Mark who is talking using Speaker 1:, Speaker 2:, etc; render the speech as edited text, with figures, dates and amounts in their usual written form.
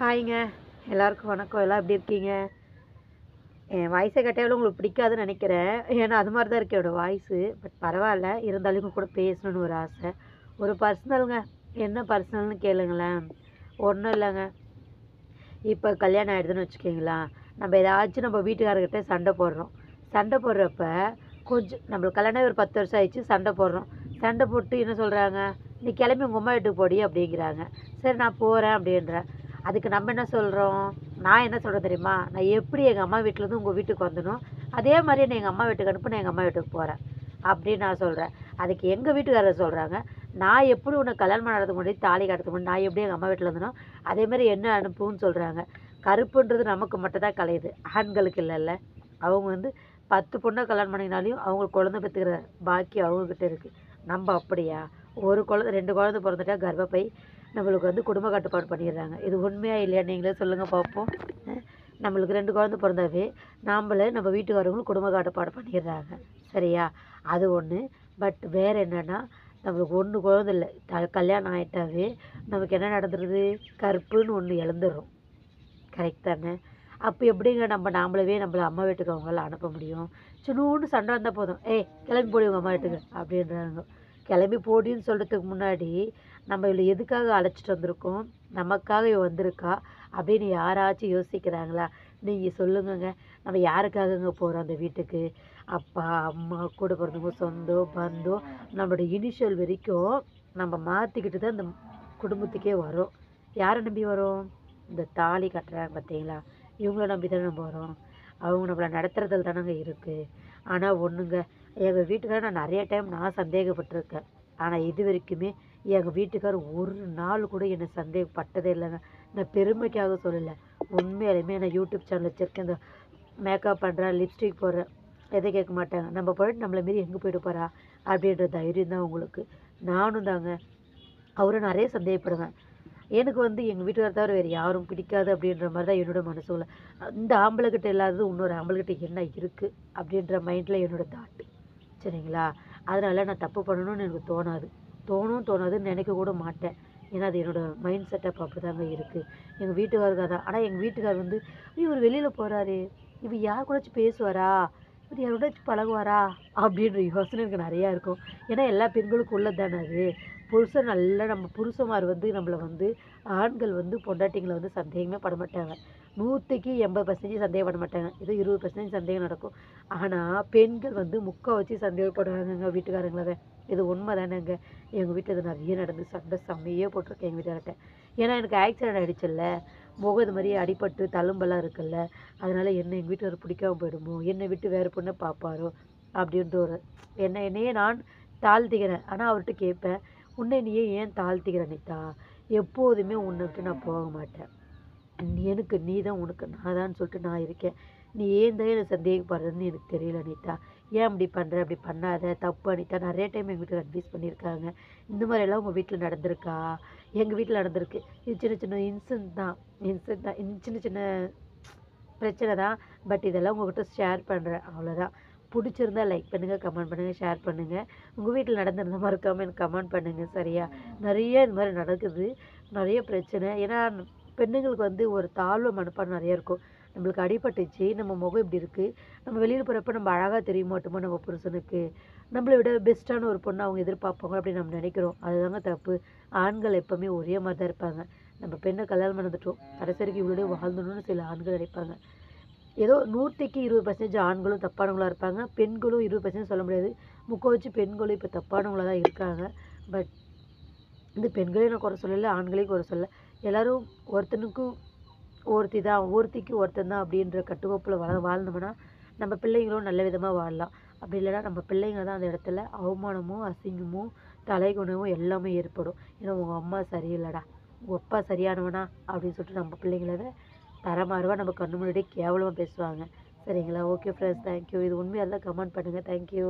Speaker 1: ஹாய்ங்க. எல்லாருக்கும் வணக்கம். எல்லாம் எப்படி இருக்கீங்க? என் வாய்ஸை கேட்டாலும் உங்களுக்கு பிடிக்காதுன்னு நினைக்கிறேன். ஏன்னா அது மாதிரி தான் இருக்கு என்னோட வாய்ஸு. பட் பரவாயில்ல. இருந்தாலும் உங்க கூட பேசணும்னு ஒரு ஆசை. ஒரு பர்சனல்ங்க. என்ன பர்சனல்னு கேளுங்களேன். ஒன்றும் இல்லைங்க. இப்போ கல்யாணம் ஆகிடுதுன்னு வச்சுக்கிங்களேன். நம்ம ஏதாச்சும் நம்ம வீட்டுக்காரர்கிட்ட சண்டை போடுறோம். சண்டை போடுறப்ப கொஞ்சம் நம்மளுக்கு கல்யாணம் ஆகி ஒரு 10 வருஷம் ஆயிடுச்சு. சண்டை போடுறோம். சண்டை போட்டு என்ன சொல்கிறாங்க, நீ கிளம்பி உங்கள் அம்மா வீட்டுக்கு போடி அப்படிங்கிறாங்க. சரி நான் போகிறேன் அப்படின்றேன். அதுக்கு நம்ம என்ன சொல்கிறோம், நான் என்ன சொல்கிறேன் தெரியுமா, நான் எப்படி எங்கள் அம்மா வீட்டிலேருந்து உங்கள் வீட்டுக்கு வந்தனோ அதே மாதிரி நான் எங்கள் அம்மா வீட்டுக்கு அனுப்ப நான் எங்கள் அம்மா வீட்டுக்கு போகிறேன் அப்படின்னு நான் சொல்கிறேன். அதுக்கு எங்கள் வீட்டுக்காரர் சொல்கிறாங்க, நான் எப்படி உனக்கு கல்யாணம் பண்ணுறதுக்கு முன்னாடி தாலி கட்டுறதுக்கு முன்னாடி நான் எப்படி எங்கள் அம்மா வீட்டில் இருந்தனோ அதேமாதிரி என்ன அனுப்புன்னு சொல்கிறாங்க. கருப்புன்றது நமக்கு மட்டும் தான் கலையுது, ஆண்களுக்கு இல்லைல்ல. அவங்க வந்து 10 பொண்ணை கல்யாணம் பண்ணினாலையும் அவங்களுக்கு குழந்தை பெற்றுக்கிற பாக்கி அவங்கக்கிட்ட இருக்குது. நம்ம அப்படியா? ஒரு குழந்தை 2 குழந்தை பிறந்துட்டா கர்ப்பப்பை நம்மளுக்கு வந்து குடும்ப கட்டுப்பாடு பண்ணிடுறாங்க. இது உண்மையா இல்லையா நீங்களே சொல்லுங்கள் பார்ப்போம். நம்மளுக்கு 2 குழந்தை பிறந்தாவே நாம்பளே நம்ம வீட்டுக்காரங்களும் குடும்ப கட்டுப்பாடு பண்ணிடுறாங்க. சரியா? அது ஒன்று. பட் வேறு என்னென்னா, நம்மளுக்கு 1 குழந்தை இல்லை, கல்யாணம் ஆகிட்டாவே நமக்கு என்ன நடந்துடுது, கற்புன்னு ஒன்று இழந்துடுறோம். கரெக்ட் தானே? அப்போ எப்படிங்க நாமளவே நம்மள அம்மா வீட்டுக்கு அவங்களால அனுப்ப முடியும்? சின்னூண்டு சண்டை வந்தால் போதும், ஏய் கிளம்பி போடி உங்கள் அம்மா வீட்டுக்கு அப்படின்றாங்க. கிளம்பி போடின்னு சொல்கிறதுக்கு முன்னாடி நம்ம இவளை எதுக்காக அழைச்சிட்டு வந்திருக்கோம், நமக்காக இவ வந்திருக்கா அப்படின்னு யாராச்சும் யோசிக்கிறாங்களா? நீங்கள் சொல்லுங்கங்க. நம்ம யாருக்காகங்க போகிறோம் அந்த வீட்டுக்கு? அப்பா அம்மா கூட பிறந்தவங்க சொந்தம் பந்தம் நம்மளோட இனிஷியல் வரைக்கும் நம்ம மாற்றிக்கிட்டு தான் இந்த குடும்பத்துக்கே வரோம். யாரை நம்பி வரோம்? இந்த தாலி கட்டுறாங்க பார்த்தீங்களா, இவங்கள நம்பி தானே நம்ம வரோம். அவங்க நம்மளை நடத்துறதுல தானங்க இருக்குது. ஆனால் ஒன்றுங்க, எங்கள் வீட்டுக்காரர் நான் நிறைய டைம் நான் சந்தேகப்பட்டிருக்கேன். ஆனால் இது வரைக்குமே எங்கள் வீட்டுக்கார் ஒரு நாள் கூட என்னை சந்தேகப்பட்டதே இல்லைங்க. நான் பெருமைக்காக சொல்லலை, உண்மையாலுமே நான் யூடியூப் சேனல் வச்சுருக்கேன். இந்த மேக்கப் பண்ணுறேன், லிப்ஸ்டிக் போடுறேன், எதை கேட்க மாட்டாங்க. நம்ம போயிட்டு நம்மளை மாரி எங்கே போயிட்டு போகிறா அப்படின்ற தைரியம் தான் உங்களுக்கு. நானும் தாங்க அவரை நிறைய சந்தேகப்படுவேன். எனக்கு வந்து எங்கள் வீட்டுக்காரர் தவிர வேறு யாரும் பிடிக்காது அப்படின்ற மாதிரி தான் என்னோட மனசுல. இந்த ஆம்பளைக்கிட்ட இல்லாதது இன்னொரு ஆம்பளைக்கிட்ட என்ன இருக்குது அப்படின்ற மைண்டில் என்னோட தாட்டு. சரிங்களா? அதனால் நான் தப்பு பண்ணணும்னு எனக்கு தோணாதுன்னு நினைக்க கூட மாட்டேன். ஏன்னா அது என்னோடய மைண்ட் செட்டப் அப்படி தாங்க இருக்குது. எங்கள் வீட்டுக்காரருக்காக தான். ஆனால் எங்கள் வீட்டுக்காரர் வந்து இவர் வெளியில் போகிறாரு, இவர் யார் கூடச்சும் பேசுவாரா, இவர் யார் கூடச்சும் பழகுவாரா அப்படின்ற யோசனை எனக்கு நிறையா இருக்கும். ஏன்னா எல்லா பெண்களுக்கும் உள்ளது தானே அது. புருஷன் நல்லா நம்ம புருஷன்மார் வந்து நம்மளை வந்து ஆண்கள் வந்து பொண்டாட்டிங்களை வந்து சந்தேகமே பட மாட்டாங்க. 100க்கு 80% சந்தேகப்பட மாட்டாங்க. ஏதோ 20% சந்தேகம் நடக்கும். ஆனால் பெண்கள் வந்து முக்கால்வாசி சந்தேகப்படுவாங்கங்க வீட்டுக்காரங்கள. இது உண்மை தானேங்க. எங்கள் வீட்டில் இது நிறைய நடந்து சண்டை செம்மையே போட்டிருக்கேன் எங்கள் வீட்டுக்கார்ட்ட. ஏன்னா எனக்கு ஆக்சிடென்ட் ஆகிடுச்சுல்ல, முகம் இது மாதிரி அடிபட்டு தழும்பெல்லாம் இருக்குல்ல, அதனால் என்ன எங்கள் வீட்டுக்காரர் பிடிக்காம போயிடுமோ, என்னை விட்டு வேறு பொண்ணை பார்ப்பாரோ அப்படின்ற ஒரு என்னையே நான் தாழ்த்திக்கிறேன். ஆனால் அவர்கிட்ட கேட்பேன், உன்னை நீயே ஏன் தாழ்த்திக்கிற அனிதா? எப்போதுமே உன்னை விட்டு நான் போக மாட்டேன். எனக்கு நீ தான், உனக்கு நான் தான் சொல்லிட்டு நான் இருக்கேன். நீ ஏன் தான் என்னை சந்தேகப்படுறதுன்னு எனக்கு தெரியல அனிதா. ஏன் அப்படி பண்ணுற, அப்படி பண்ணாத, தப்பு அனிதா. நிறைய டைம் எங்கள் வீட்டில் அட்வைஸ் பண்ணியிருக்காங்க. இந்த மாதிரியெல்லாம் உங்கள் வீட்டில் நடந்திருக்கா? எங்கள் வீட்டில் நடந்திருக்கு. இது சின்ன சின்ன இன்சிடென்ட் தான், சின்ன சின்ன பிரச்சனை தான். பட் இதெல்லாம் உங்கள்கிட்ட ஷேர் பண்ணுறேன், அவ்வளோதான். பிடிச்சிருந்தா லைக் பண்ணுங்கள், கமெண்ட் பண்ணுங்கள், ஷேர் பண்ணுங்கள். உங்கள் வீட்டில் நடந்திருந்த மறக்காமல் எனக்கு கமெண்ட் பண்ணுங்கள். சரியா? நிறைய இது மாதிரி நடக்குது, நிறைய பிரச்சனை. ஏன்னா பெண்ணுங்களுக்கு வந்து ஒரு தாழ்வு மனப்பான்மை நிறைய இருக்கும். நம்மளுக்கு அடிபட்டுச்சு, நம்ம முகம் இப்படி இருக்குது, நம்ம வெளியில் போகிறப்ப நம்ம அழகாக தெரிய மாட்டோமோ நம்ம புருஷனுக்கு, நம்மளை விட பெஸ்ட்டான ஒரு பொண்ணு அவங்க எதிர்பார்ப்பாங்க அப்படின்னு நம்ம நினைக்கிறோம். அதுதாங்க தப்பு. ஆண்கள் எப்போவுமே ஒரே மாதிரி தான் இருப்பாங்க. நம்ம பெண்ணை கல்யாணம் பண்ணிட்டோம், கடைசிக்கு இவ்வளோ வாழ்ந்துடணும்னு சில ஆண்கள் நினைப்பாங்க. ஏதோ 100க்கு 20% ஆண்களும் தப்பானவங்களாக இருப்பாங்க, பெண்களும் 20% சொல்ல முடியாது. முக்கால்வாசி பெண்களும் இப்போ தப்பானவங்களாக தான் இருக்காங்க. பட் இந்த பெண்களையும் நான் குறை சொல்லலை, ஆண்களையும் குறை சொல்லலை. எல்லோரும் ஒருத்தனுக்கு ஒருத்தி தான், ஒருத்திக்கு ஒருத்தன் தான் அப்படின்ற கட்டுக்கோப்பில் வாழ்ந்தோம்னா நம்ம பிள்ளைங்களும் நல்ல விதமாக வாழலாம். அப்படி இல்லைன்னா நம்ம பிள்ளைங்க தான் அந்த இடத்துல அவமானமும் அசிங்கமும் தலைகுணமும் எல்லாமே ஏற்படும். ஏன்னா உங்கள் அம்மா சரியில்லைடா, உங்கள் அப்பா சரியானவனா அப்படின்னு சொல்லிட்டு நம்ம பிள்ளைங்கள தரமாறுவா நம்ம கண்ணு முன்னாடியே கேவலமாக பேசுவாங்க. சரிங்களா? Okay friends, thank you. இது உண்மையாக இருந்தால் கமெண்ட் பண்ணுங்கள். தேங்க்யூ.